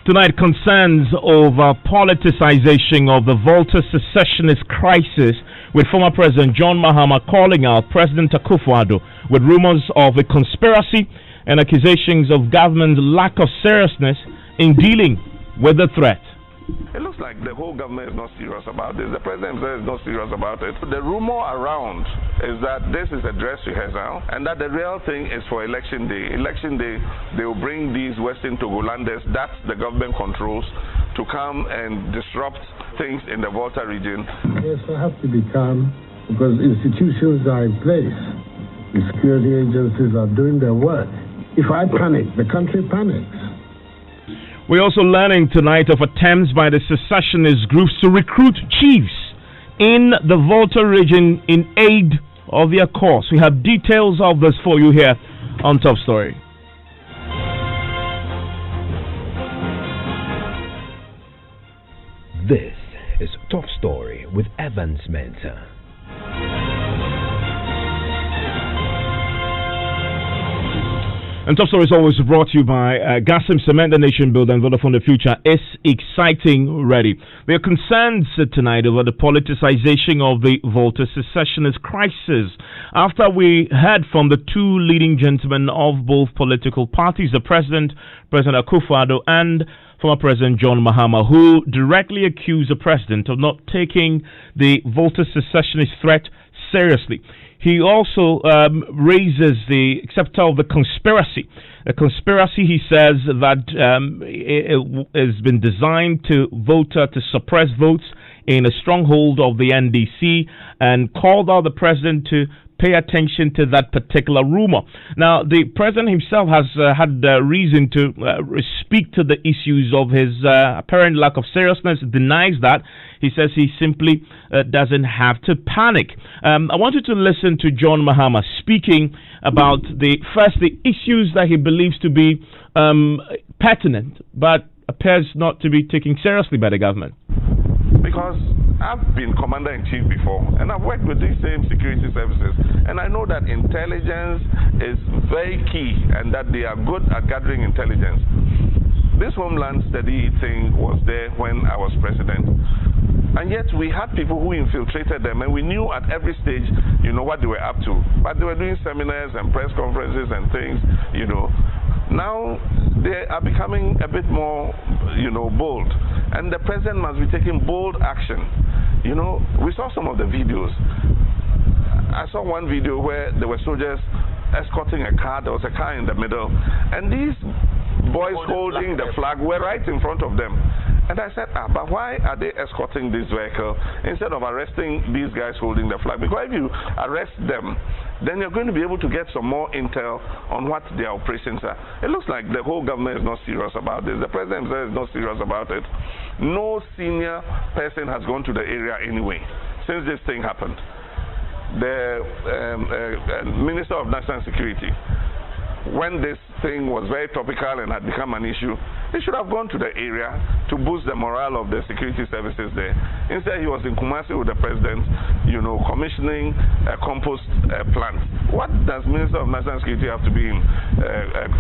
Tonight concerns over politicization of the Volta secessionist crisis, with former President John Mahama calling out President Akufo-Addo with rumors of a conspiracy and accusations of government's lack of seriousness in dealing with the threat. It looks like the whole government is not serious about this. The president himself is not serious about it. The rumor around is that this is a dress rehearsal and that the real thing is for election day. Election day, they will bring these Western Togolanders that the government controls to come and disrupt things in the Volta region. Yes, I have to be calm because institutions are in place. The security agencies are doing their work. If I panic, the country panics. We're also learning tonight of attempts by the secessionist groups to recruit chiefs in the Volta region in aid of their cause. We have details of this for you here on Top Story. This is Top Story with Evans Mensah. And Top Story is always brought to you by Gasim Cement, the Nation Builder, and Vodafone. The future is exciting ready. There are concerns tonight over the politicization of the Volta secessionist crisis. After we heard from the two leading gentlemen of both political parties, the President Akufo-Addo, and former President John Mahama, who directly accused the President of not taking the Volta secessionist threat seriously. He also raises the scepter of the conspiracy. A conspiracy, he says, that it has been designed to suppress votes in a stronghold of the NDC, and called out the president to pay attention to that particular rumor. Now, the president himself has had reason to speak to the issues of his apparent lack of seriousness, denies that. He says he simply doesn't have to panic. I want you to listen to John Mahama speaking about the issues that he believes to be pertinent, but appears not to be taken seriously by the government. Because I've been commander-in-chief before, and I've worked with these same security services, and I know that intelligence is very key and that they are good at gathering intelligence. This Homeland Study thing was there when I was president, and yet we had people who infiltrated them, and we knew at every stage, what they were up to. But they were doing seminars and press conferences and things, Now they are becoming a bit more, bold. And the president must be taking bold action. We saw some of the videos. I saw one video where there were soldiers escorting a car. There was a car in the middle. And these boys holding the flag were right in front of them. And I said, but why are they escorting this vehicle instead of arresting these guys holding the flag? Because if you arrest them, then you're going to be able to get some more intel on what their operations are. It looks like the whole government is not serious about this. The president himself is not serious about it. No senior person has gone to the area anyway since this thing happened. The Minister of National Security, when this thing was very topical and had become an issue, he should have gone to the area to boost the morale of the security services there. Instead, he was in Kumasi with the president, commissioning a compost plant. What does Minister of National Security have to be in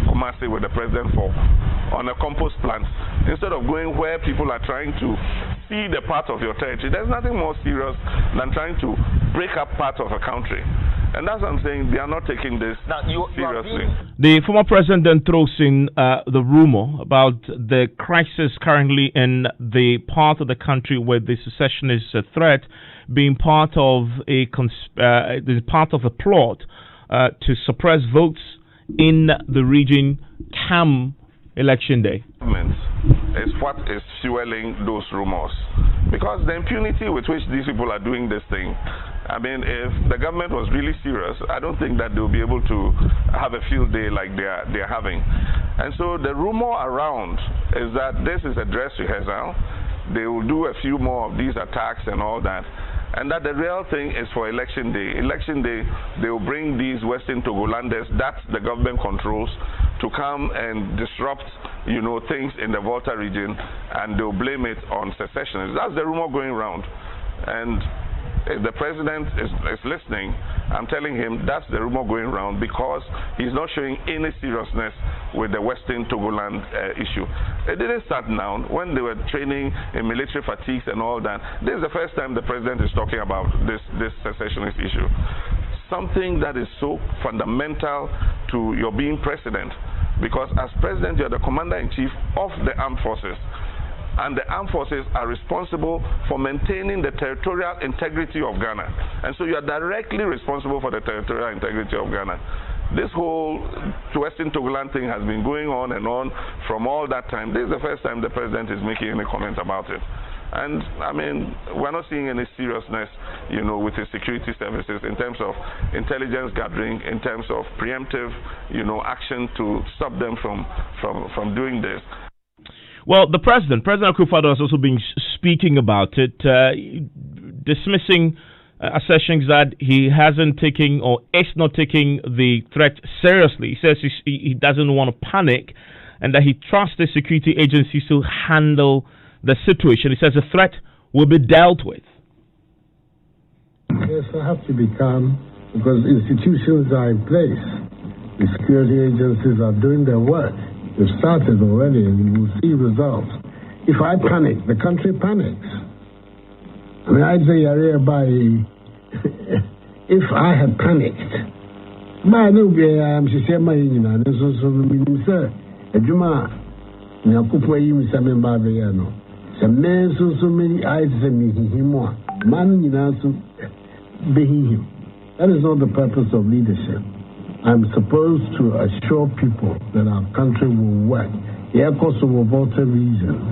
Kumasi with the president for on a compost plant? Instead of going where people are trying to see the part of your territory, there's nothing more serious than trying to break up part of a country. And that's what I'm saying. They are not taking this seriously. The former president then throws in the rumor about the crisis currently in the part of the country where the secessionist threat being part of a plot to suppress votes in the region come election day. Is what is fueling those rumors, because the impunity with which these people are doing this thing. I mean, if the government was really serious, I don't think that they'll be able to have a field day like they're having. And so the rumor around is that this is a dress rehearsal. They will do a few more of these attacks and all that. And that the real thing is for election day. Election day, they will bring these Western Togolanders that the government controls to come and disrupt, things in the Volta region, and they'll blame it on secessionists. That's the rumor going around. And if the president is listening, I'm telling him that's the rumor going around because he's not showing any seriousness with the Western Togoland issue. It didn't start now. When they were training in military fatigues and all that, this is the first time the president is talking about this secessionist issue. Something that is so fundamental to your being president, because as president you're the commander-in-chief of the armed forces, and the armed forces are responsible for maintaining the territorial integrity of Ghana, and so you are directly responsible for the territorial integrity of Ghana. This whole Western Togoland thing has been going on and on from all that time. This is the first time the president is making any comment about it. And I mean, we're not seeing any seriousness, with the security services in terms of intelligence gathering, in terms of preemptive, action to stop them from doing this. Well, President Akufo-Addo, has also been speaking about it, dismissing assertions that he hasn't taken or is not taking the threat seriously. He says he doesn't want to panic and that he trusts the security agencies to handle the situation. He says the threat will be dealt with. Yes, I have to be calm because institutions are in place. The security agencies are doing their work. They've started already and you will see results. If I panic, the country panics. I mean, I'd say if I had panicked, that is not the purpose of leadership. I'm supposed to assure people that our country will work. Yeah, of course, for voter reasons,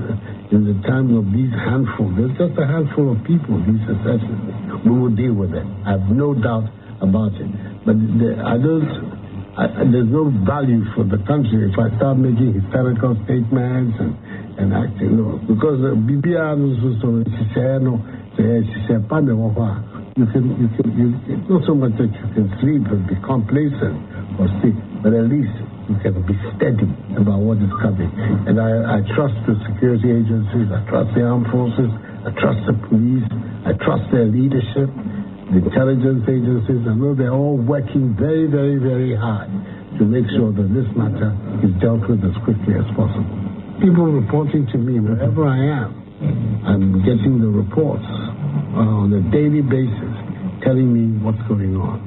in the time of these handful, there's just a handful of people, these secessionists. We will deal with it. I have no doubt about it. But there's no value for the country if I start making hysterical statements and acting. No, because BBR it's not so much that you can sleep and be complacent or sick, but at least you can be steady about what is coming. And I trust the security agencies, I trust the armed forces, I trust the police, I trust their leadership, the intelligence agencies. I know they're all working very, very, very hard to make sure that this matter is dealt with as quickly as possible. People reporting to me wherever I am, I'm getting the reports on a daily basis telling me what's going on.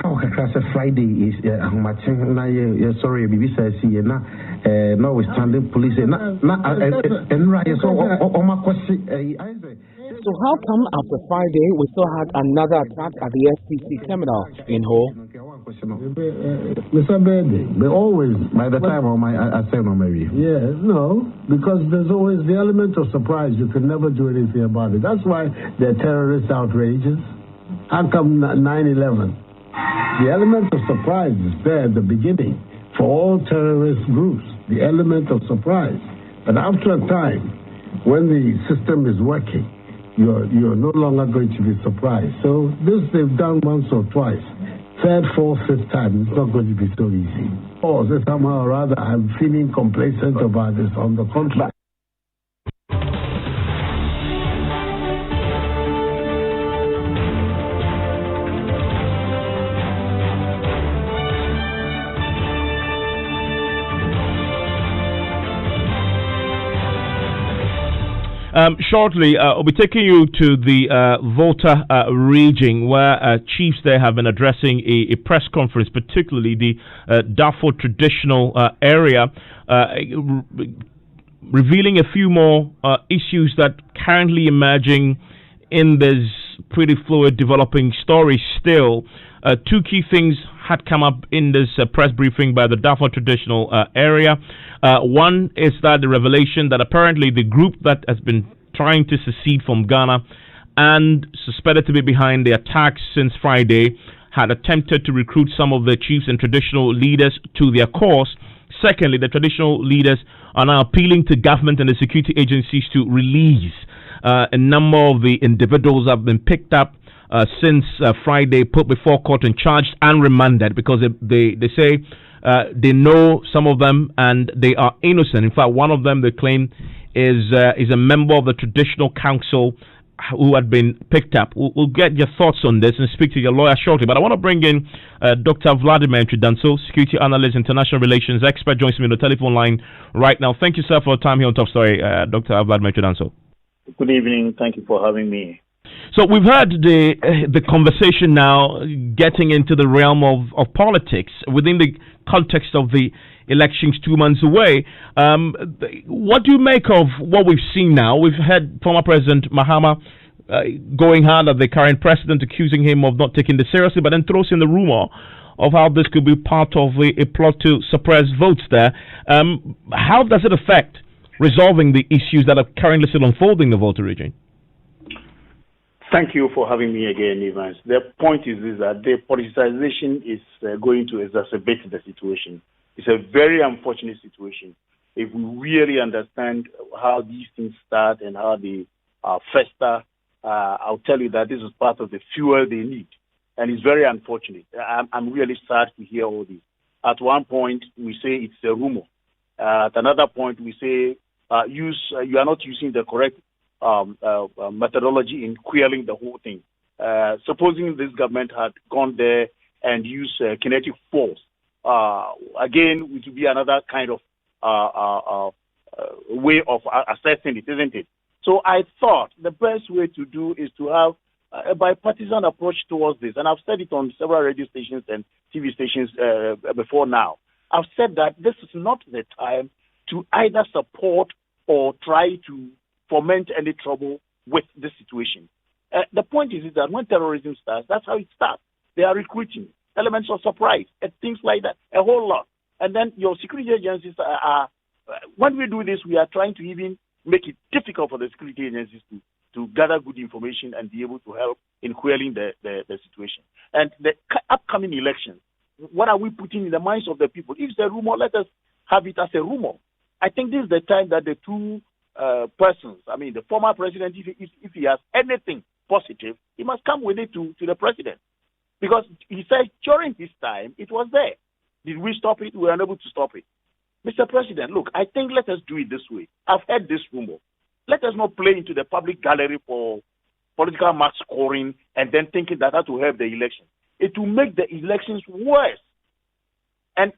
How Friday is sorry, notwithstanding police So how come after Friday we still had another attack at the FCC terminal in Ho? Mr. Bede, but always by the time I say no maybe. Yeah, no, because there's always the element of surprise. You can never do anything about it. That's why there are terrorist outrages. How come 9/11? The element of surprise is there at the beginning for all terrorist groups. The element of surprise, but after a time, when the system is working, you're no longer going to be surprised. So this they've done once or twice. Third, fourth, fifth time, it's not going to be so easy. Or somehow or rather, I'm feeling complacent about this. On the contrary. Shortly, I'll be taking you to the Volta region where chiefs there have been addressing a press conference, particularly the Darfur traditional area, revealing a few more issues that currently emerging in this pretty fluid developing story still. Two key things had come up in this press briefing by the Darfur traditional area. One is that the revelation that apparently the group that has been trying to secede from Ghana and suspected to be behind the attacks since Friday had attempted to recruit some of the chiefs and traditional leaders to their cause. Secondly, the traditional leaders are now appealing to government and the security agencies to release a number of the individuals that have been picked up since Friday, put before court and charged and remanded, because they say they know some of them and they are innocent. In fact, one of them they claim is a member of the traditional council, who had been picked up. We'll get your thoughts on this and speak to your lawyer shortly. But I want to bring in Dr. Vladimir Chidanso, security analyst, international relations expert, joins me on the telephone line right now. Thank you, sir, for your time here on Top Story, Dr. Vladimir Chidanso. Good evening. Thank you for having me. So we've heard the conversation now getting into the realm of politics within the context of the elections 2 months away. What do you make of what we've seen now? We've had former President Mahama going hard at the current president, accusing him of not taking this seriously, but then throws in the rumor of how this could be part of a plot to suppress votes there. How does it affect resolving the issues that are currently still unfolding in the Volta region? Thank you for having me again, Evans. The point is that the politicization is going to exacerbate the situation. It's a very unfortunate situation. If we really understand how these things start and how they fester, I'll tell you that this is part of the fuel they need. And it's very unfortunate. I'm really sad to hear all this. At one point, we say it's a rumor. At another point, we say you are not using the correct methodology in quelling the whole thing. Supposing this government had gone there and used kinetic force, again, it would be another kind of way of assessing it, isn't it? So I thought the best way to do is to have a bipartisan approach towards this. And I've said it on several radio stations and TV stations before now. I've said that this is not the time to either support or try to foment any trouble with this situation. The point is that when terrorism starts, that's how it starts. They are recruiting elements of surprise and things like that, a whole lot. And then your security agencies are when we do this, we are trying to even make it difficult for the security agencies to gather good information and be able to help in quelling the situation. And the upcoming elections, what are we putting in the minds of the people? If it's a rumor, let us have it as a rumor. I think this is the time that the two persons, I mean, the former president, if he has anything positive, he must come with it to the president. Because he said during this time, it was there. Did we stop it? We were unable to stop it. Mr. President, look, I think let us do it this way. I've heard this rumor. Let us not play into the public gallery for political mark scoring and then thinking that will help the election. It will make the elections worse. And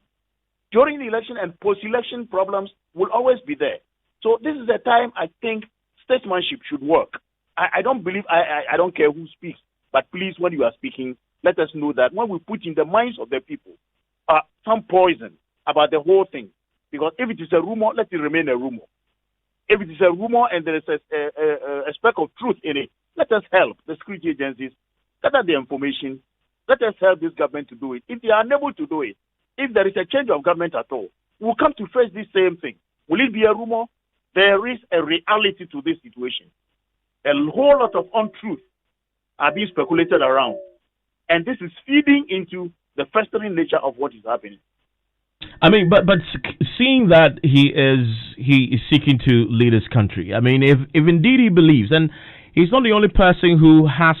during the election and post-election problems will always be there. So this is the time I think statesmanship should work. I don't believe, I don't care who speaks, but please, when you are speaking, let us know that when we put in the minds of the people some poison about the whole thing, because if it is a rumor, let it remain a rumor. If it is a rumor and there is a speck of truth in it, let us help the security agencies gather the information. Let us help this government to do it. If they are unable to do it, if there is a change of government at all, we'll come to face this same thing. Will it be a rumor? There is a reality to this situation. A whole lot of untruth are being speculated around. And this is feeding into the festering nature of what is happening. I mean, but seeing that he is seeking to lead his country, I mean, if indeed he believes, and he's not the only person who has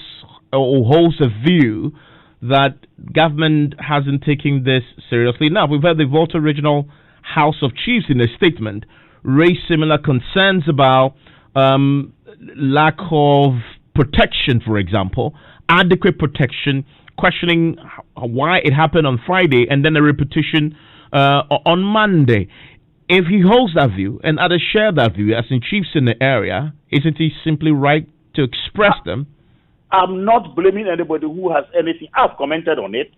or holds a view that government hasn't taken this seriously enough. We've had the Volta Regional House of Chiefs in a statement raise similar concerns about lack of protection, for example, adequate protection, questioning why it happened on Friday and then a repetition on Monday. If he holds that view and others share that view as in chiefs in the area, isn't he simply right to express them? I'm not blaming anybody who has anything. I've commented on it.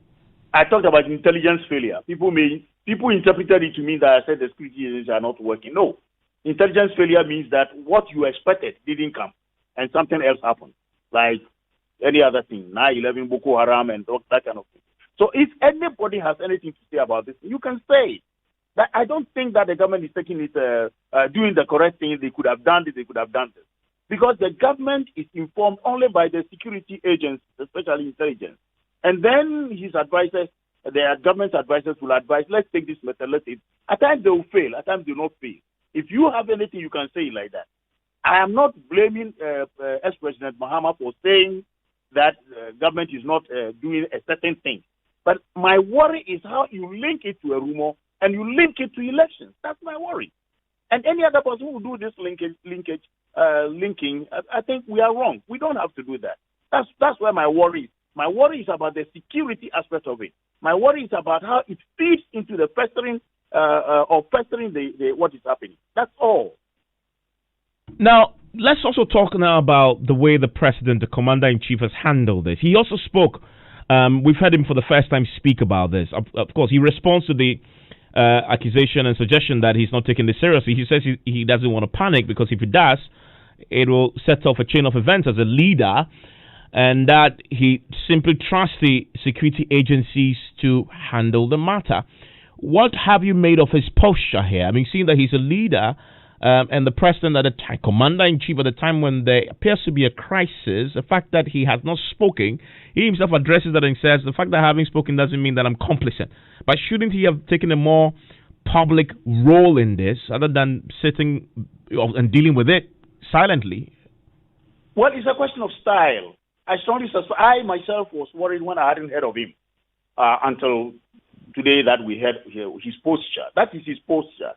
I talked about intelligence failure. People interpreted it to mean that I said the security agencies are not working. No. Intelligence failure means that what you expected didn't come and something else happened. Like any other thing, 9/11, Boko Haram, and that kind of thing. So if anybody has anything to say about this, you can say it. That I don't think that the government is taking it, doing the correct thing. They could have done this, they could have done this. Because the government is informed only by the security agents, especially intelligence. And then his advisors, the government advisors will advise, let's take this method, let's take it. At times they will fail, at times they will not fail. If you have anything, you can say it like that. I am not blaming ex-President Mahama for saying that government is not doing a certain thing. But my worry is how you link it to a rumor and you link it to elections. That's my worry. And any other person who do this linkage linking, I think we are wrong. We don't have to do that. That's where my worry is. My worry is about the security aspect of it. My worry is about how it feeds into the festering the what is happening. That's all. Now, let's also talk now about the way the president, the commander-in-chief, has handled this. He also spoke. We've heard him for the first time speak about this. Of course, he responds to the accusation and suggestion that he's not taking this seriously. He says he doesn't want to panic because if he does, it will set off a chain of events as a leader, and that he simply trusts the security agencies to handle the matter. What have you made of his posture here? I mean, seeing that he's a leader and the president at the time, commander-in-chief at the time when there appears to be a crisis, the fact that he has not spoken, he himself addresses that and says, the fact that having spoken doesn't mean that I'm complicit. But shouldn't he have taken a more public role in this other than sitting and dealing with it silently? Well, it's a question of style. I myself was worried when I hadn't heard of him until today that we heard his posture. That is his posture.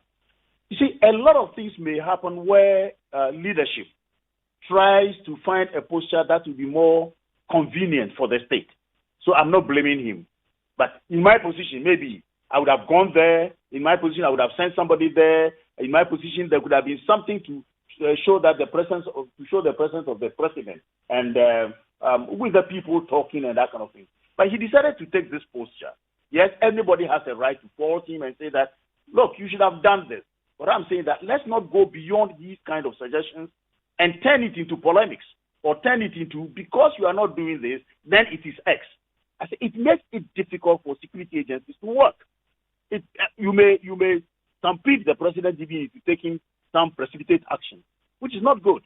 You see, a lot of things may happen where leadership tries to find a posture that will be more convenient for the state. So I'm not blaming him. But in my position, maybe I would have gone there. In my position, I would have sent somebody there. In my position, there could have been something to show that the presence of the president and with the people talking and that kind of thing. But he decided to take this posture. Yes, everybody has a right to fault him and say that, look, you should have done this. But I'm saying that let's not go beyond these kind of suggestions and turn it into polemics or turn it into, because you are not doing this, then it is X. I say it makes it difficult for security agencies to work. You may stampede the president into taking some precipitate action, which is not good.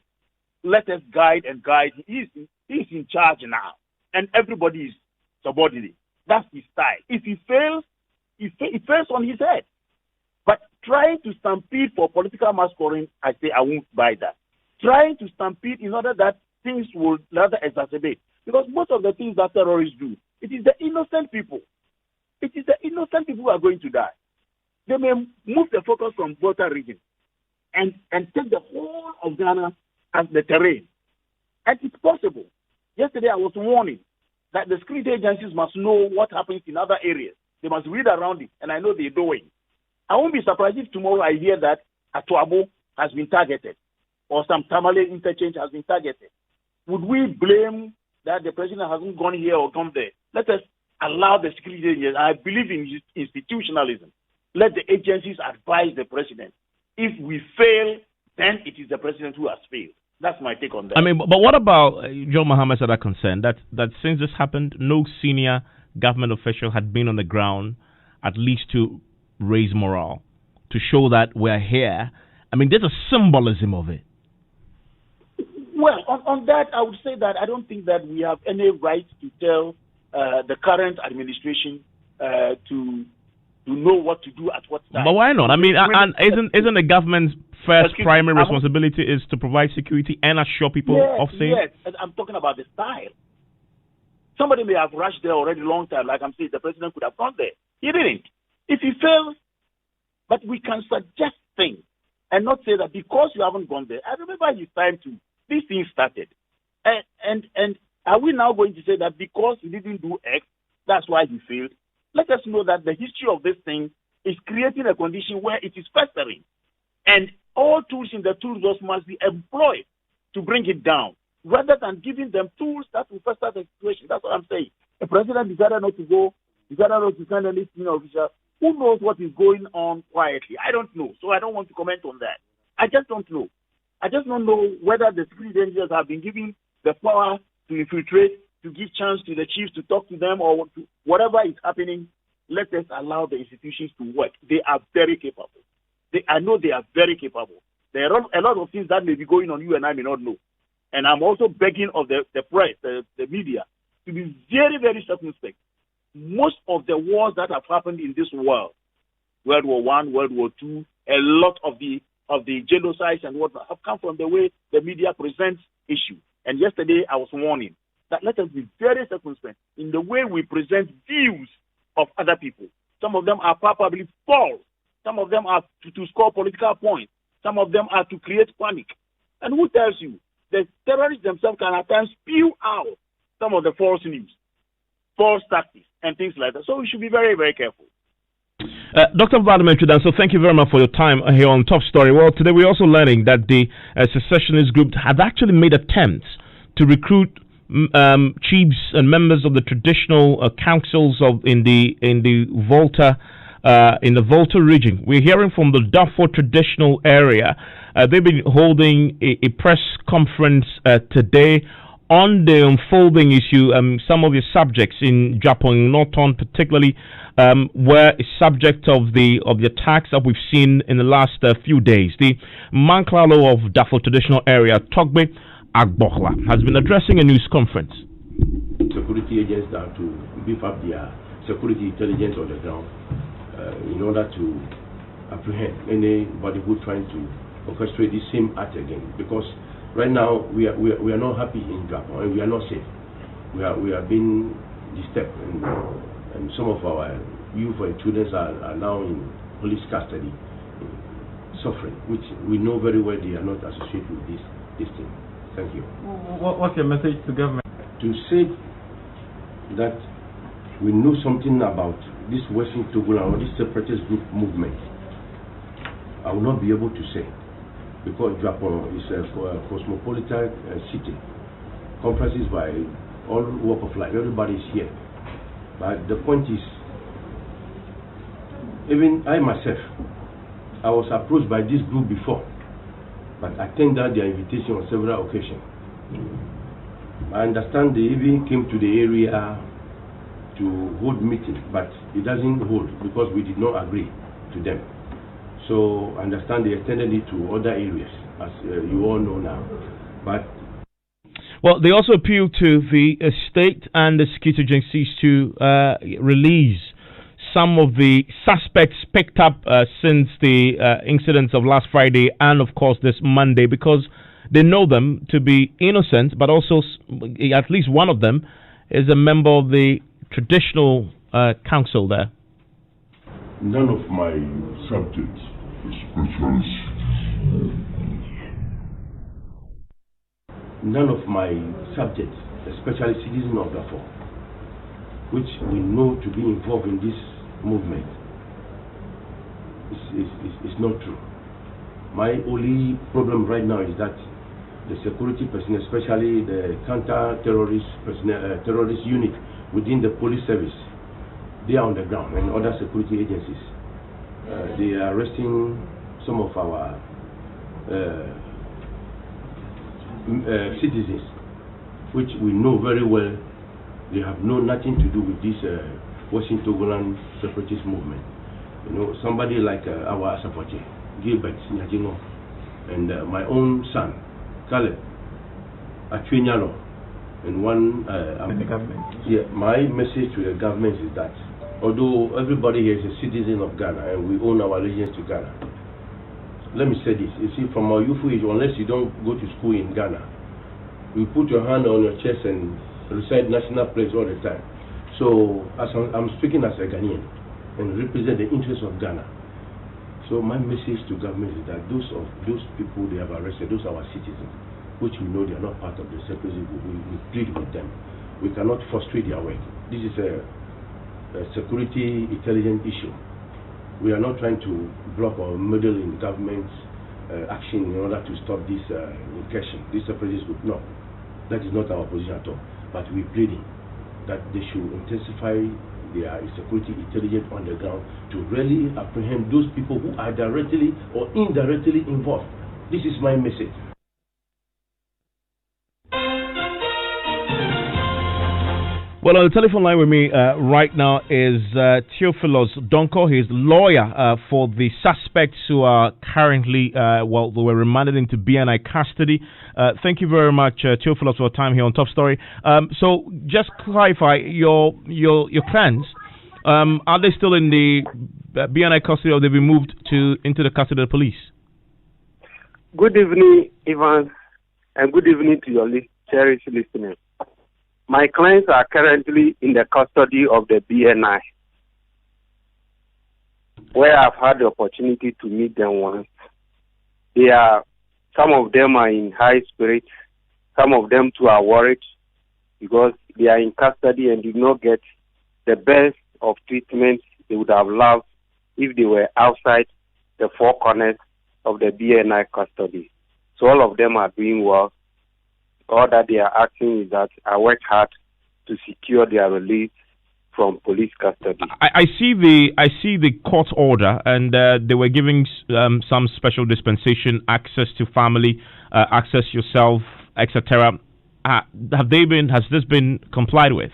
Let us guide. He is in charge now, and everybody is subordinate. That's his style. If he fails, it fails on his head. But trying to stampede for political masquerading, I say I won't buy that. Trying to stampede in order that things will rather exacerbate. Because most of the things that terrorists do, it is the innocent people. It is the innocent people who are going to die. They may move the focus from Volta region and take the whole of Ghana as the terrain. And it's possible. Yesterday I was warning that the security agencies must know what happens in other areas. They must read around it, and I know they're doing. I won't be surprised if tomorrow I hear that Atuabo has been targeted or some Tamale interchange has been targeted. Would we blame that the president hasn't gone here or gone there? Let us allow the security agencies. I believe in institutionalism. Let the agencies advise the president. If we fail, then it is the president who has failed. That's my take on that. I mean, but what about John Mohammed said that concern that since this happened, no senior government official had been on the ground at least to raise morale, to show that we're here. I mean, there's a symbolism of it. Well, on that, I would say that I don't think that we have any right to tell the current administration to know what to do at what time. But why not? I mean, and isn't the government's first primary responsibility is to provide security and assure people of safety? Yes, I'm talking about the style. Somebody may have rushed there already a long time. Like I'm saying, the president could have gone there. He didn't. If he fails, but we can suggest things and not say that because you haven't gone there. I remember his time too. These things started. And are we now going to say that because he didn't do X, that's why he failed? Let us know that the history of this thing is creating a condition where it is festering. And all tools in the tool box must be employed to bring it down, rather than giving them tools that will fester the situation. That's what I'm saying. The president decided not to go, decided not to send any senior official. Who knows what is going on quietly? I don't know. So I don't want to comment on that. I just don't know. I just don't know whether the security agencies have been given the power to infiltrate, to give chance to the chiefs to talk to them, or to, whatever is happening. Let us allow the institutions to work. They are very capable. I know they are very capable. There are a lot of things that may be going on you and I may not know. And I'm also begging of the press, the media, to be very, very circumspect. Most of the wars that have happened in this world, World War I, World War II, a lot of the genocides and whatnot have come from the way the media presents issues. And yesterday I was warning that let us be very circumspect in the way we present views of other people. Some of them are probably false. Some of them are to score political points. Some of them are to create panic. And who tells you? The terrorists themselves can at times spew out some of the false news, false tactics, and things like that. So we should be very, very careful. Dr. Vladimir Chudan, so thank you very much for your time here on Top Story. Well, today we're also learning that the secessionist group have actually made attempts to recruit chiefs and members of the traditional councils in the Volta region. We're hearing from the Darfur traditional area. They've been holding a press conference today on the unfolding issue. Some of the subjects in Japan, Norton particularly, were a subject of the attacks that we've seen in the last few days. The Manklalo of Darfur traditional area, Togbe Agbohla, has been addressing a news conference. Security agents are to beef up their security intelligence on the ground in order to apprehend anybody who's trying to orchestrate the same act again. Because right now we are not happy in Japan and we are not safe. We are being disturbed and some of our youth and children are now in police custody, suffering, which we know very well they are not associated with this thing. Thank you. What's your message to government? To say that we know something about this Western Togo or this separatist group movement, I will not be able to say, because Japan is a cosmopolitan city, comprises by all walk of life. Everybody is here. But the point is, even I myself, I was approached by this group before, but I tendered their invitation on several occasions. I understand they even came to the area to hold meeting, but it doesn't hold because we did not agree to them. So I understand they extended it to other areas, as you all know now. But well, they also appealed to the state and the security agencies to release some of the suspects picked up since the incidents of last Friday and, of course, this Monday, because they know them to be innocent, but also at least one of them is a member of the traditional council there. None of my subjects, especially citizens of Darfur, which we know to be involved in this movement, is not true. My only problem right now is that the security personnel, especially the counter-terrorist terrorist unit within the police service, they are on the ground, and other security agencies. They are arresting some of our citizens, which we know very well they have nothing to do with this Western Togoland separatist movement. You know, somebody like our Asafoche, Gilbert Nyajino, and my own son, Caleb Atwinyalo, and one. And the government. Yeah, my message to the government is that although everybody here is a citizen of Ghana and we own our allegiance to Ghana, let me say this. You see, from our youthful age, unless you don't go to school in Ghana, you put your hand on your chest and recite national praise all the time. So, as I'm speaking as a Ghanaian and represent the interests of Ghana. So my message to government is that those people they have arrested, those are our citizens, which we know they are not part of the separatist group. We plead with them. We cannot frustrate their work. This is a security intelligence issue. We are not trying to block or meddle in government's action in order to stop this incursion, this separatist group. No, that is not our position at all. But we're pleading that they should intensify their security intelligence on the ground to really apprehend those people who are directly or indirectly involved. This is my message. Well, on the telephone line with me right now is Theophilus Donko. He's lawyer for the suspects who are currently, they were remanded into BNI custody. Thank you very much, Theophilus, for your time here on Top Story. So, just clarify your plans. Are they still in the BNI custody, or they've been moved into the custody of the police? Good evening, Evans, and good evening to your cherished listeners. My clients are currently in the custody of the BNI, where I've had the opportunity to meet them once. They are Some of them are in high spirits. Some of them too are worried because they are in custody and did not get the best of treatment they would have loved if they were outside the four corners of the BNI custody. So all of them are doing well. All that they are asking is that I work hard to secure their release from police custody. I see the court order, and they were giving some special dispensation, access to family, access yourself, etc. Has this been complied with?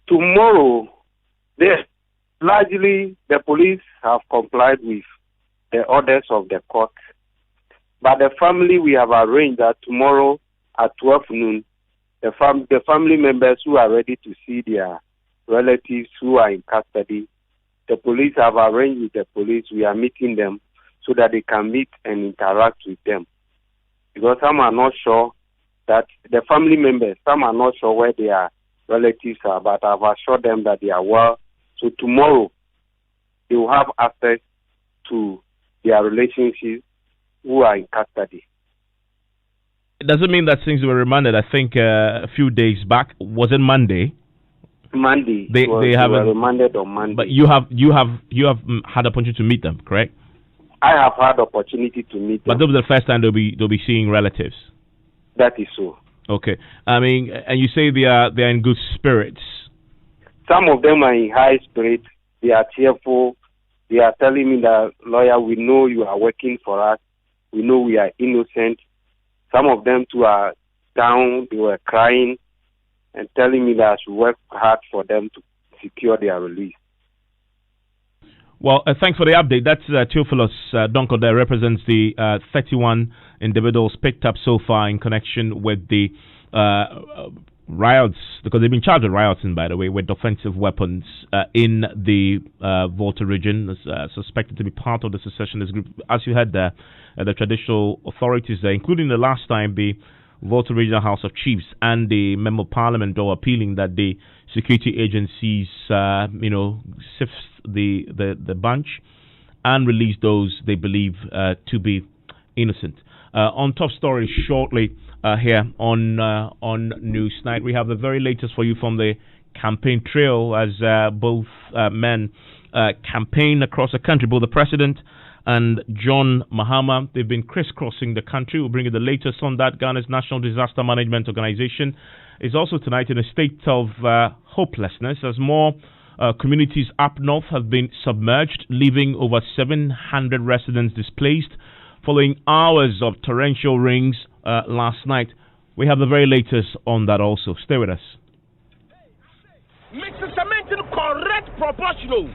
Tomorrow, largely the police have complied with the orders of the court. But the family, we have arranged that tomorrow at 12 noon, the family members who are ready to see their relatives who are in custody, the police have arranged with the police. We are meeting them so that they can meet and interact with them. Because some are not sure that the family members, some are not sure where their relatives are, but I've assured them that they are well. So tomorrow, they will have access to their relationships who are in custody. It doesn't mean that things were remanded. I think a few days back, was it Monday? Monday. They were remanded on Monday. But you have had the opportunity to meet them, correct? I have had the opportunity to meet them. But this was the first time they'll be seeing relatives. That is so. Okay. I mean, and you say they are in good spirits. Some of them are in high spirits. They are cheerful. They are telling me that, lawyer, we know you are working for us. We know we are innocent. Some of them too are down. They were crying and telling me that I should work hard for them to secure their release. Well, thanks for the update. That's Theophilus Donko that represents the 31 individuals picked up so far in connection with the riots, because they've been charged with rioting, by the way, with offensive weapons in the Volta region, suspected to be part of the secessionist group. As you heard there, the traditional authorities there, including the last time the Volta Regional House of Chiefs and the Member of Parliament, are appealing that the security agencies, sift the bunch and release those they believe to be innocent. On top story shortly here on Newsnight, we have the very latest for you from the campaign trail as both men campaign across the country, both the president and John Mahama. They've been crisscrossing the country. We'll bring you the latest on that. Ghana's National Disaster Management Organization is also tonight in a state of hopelessness as more communities up north have been submerged, leaving over 700 residents displaced following hours of torrential rains last night. We have the very latest on that also. Stay with us. Mix the cement in correct proportional.